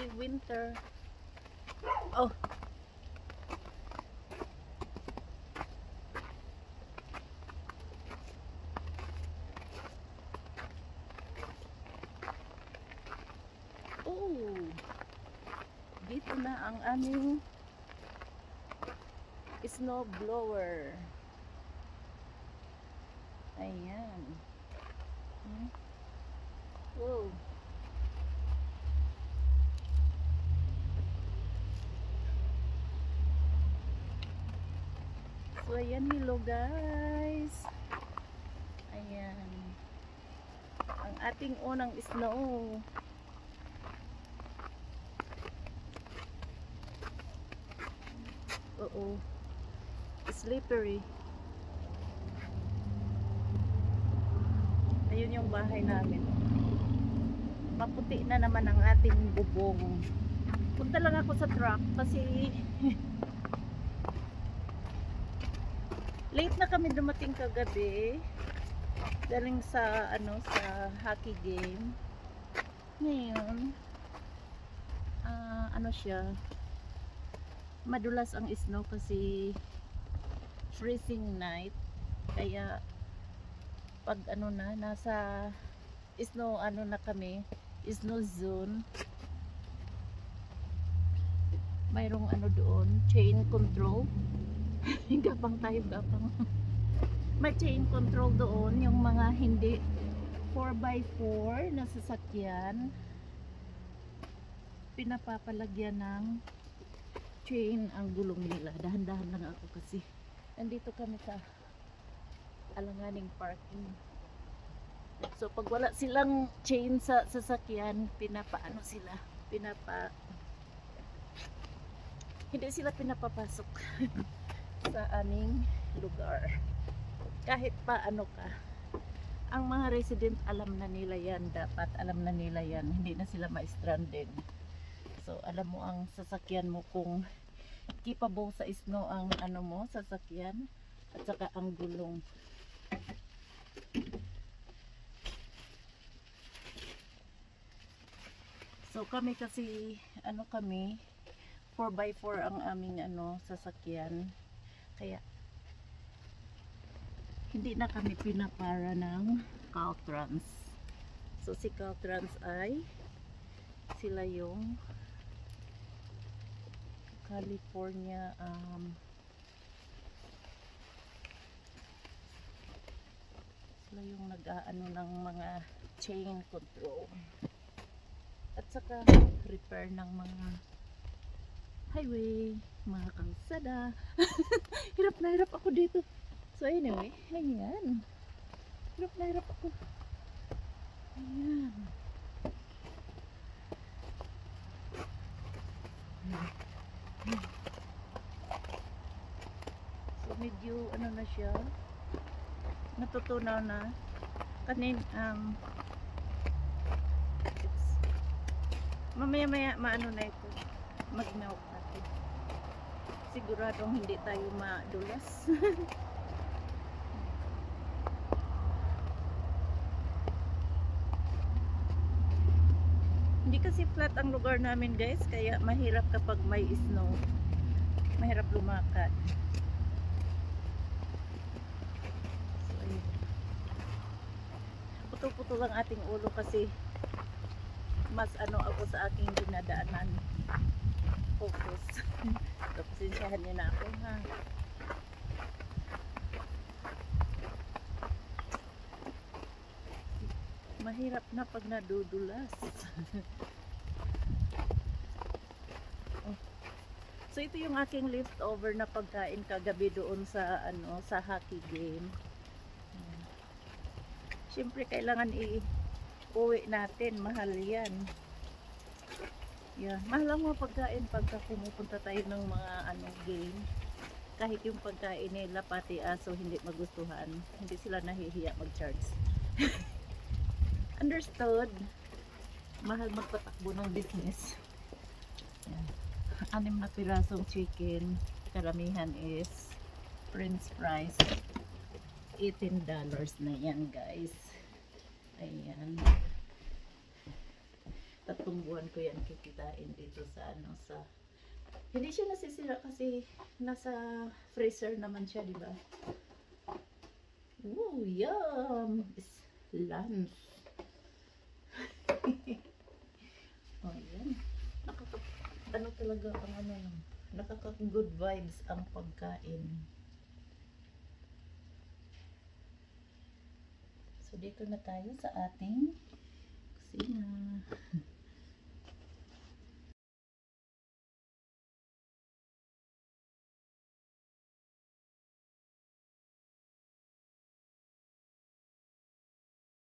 kasi winter. Oh. Oh. Dito na ang aming snow blower. Ayan. Wow. So, ayan, hello guys. Ayan. Ang ating unang snow. Oo. Slippery. Ayun yung bahay namin. Maputi na naman ang ating bubong. Punta lang ako sa truck kasi late na kami dumating kagabi. Daling sa sa hockey game. Ngayon ano siya, madulas ang snow kasi freezing night. Kaya pag nasa snow na kami, snow zone. Mayroong doon, chain control. Gapang tayo, gapang. May chain control doon, yung mga hindi 4x4 na sasakyan. Pinapapalagyan ng chain ang gulong nila. Dahan-dahan lang ako kasi nandito kami sa alanganing parking. So pag wala silang chain sa sasakyan, hindi sila pinapapasok sa aming lugar. Kahit pa ka, ang mga resident alam na nila yan, dapat alam na nila yan, hindi na sila ma-stranded. So alam mo ang sasakyan mo kung capable sa snow ang sasakyan at saka ang gulong. So kami kasi 4x4 ang aming sasakyan. Kaya hindi na kami pinapara ng Caltrans. So si Caltrans ay sila yung California sila yung nag-aano ng mga chain control at saka repair ng mga highway, mga kalsada. Hirap na hirap ako dito. So anyway, ayan. Hirap na hirap ako. Ayan. So medyo na siya, natutunaw na. Mamaya na ito, mag-melt natin. Siguradong hindi tayo madulas. Hindi kasi flat ang lugar namin guys, kaya mahirap kapag may snow. Mahirap lumakad. So, ayun. Puto-puto lang ating ulo kasi mas ako sa aking dinadaanan. Focus. So, pasensyahan niyo na ako ha. Mahirap na pag nadudulas. Oh. So ito yung aking leftover na pagkain kagabi doon sa sa hockey game. Siyempre kailangan i-uwi natin, mahal yan. Yeah, mahal ang mga pagkain pagka pumupunta tayo ng mga game. Kahit yung pagkain nila pati aso hindi magustuhan, hindi sila nahihiya mag-charge. Understood. Mahal magpatakbo ng business. Yan. 6 na pirasong chicken. Karamihan is french fries. $18 na yan guys. Ayan. tatlong buwan ko yan kikitain dito sa ano sa hindi siya nasisira kasi nasa freezer naman siya, di ba? Ooh, yum! It's lunch. Oh, yan. Ano talaga ang ano, nakaka-good vibes ang pagkain. So, dito na tayo sa ating kusina.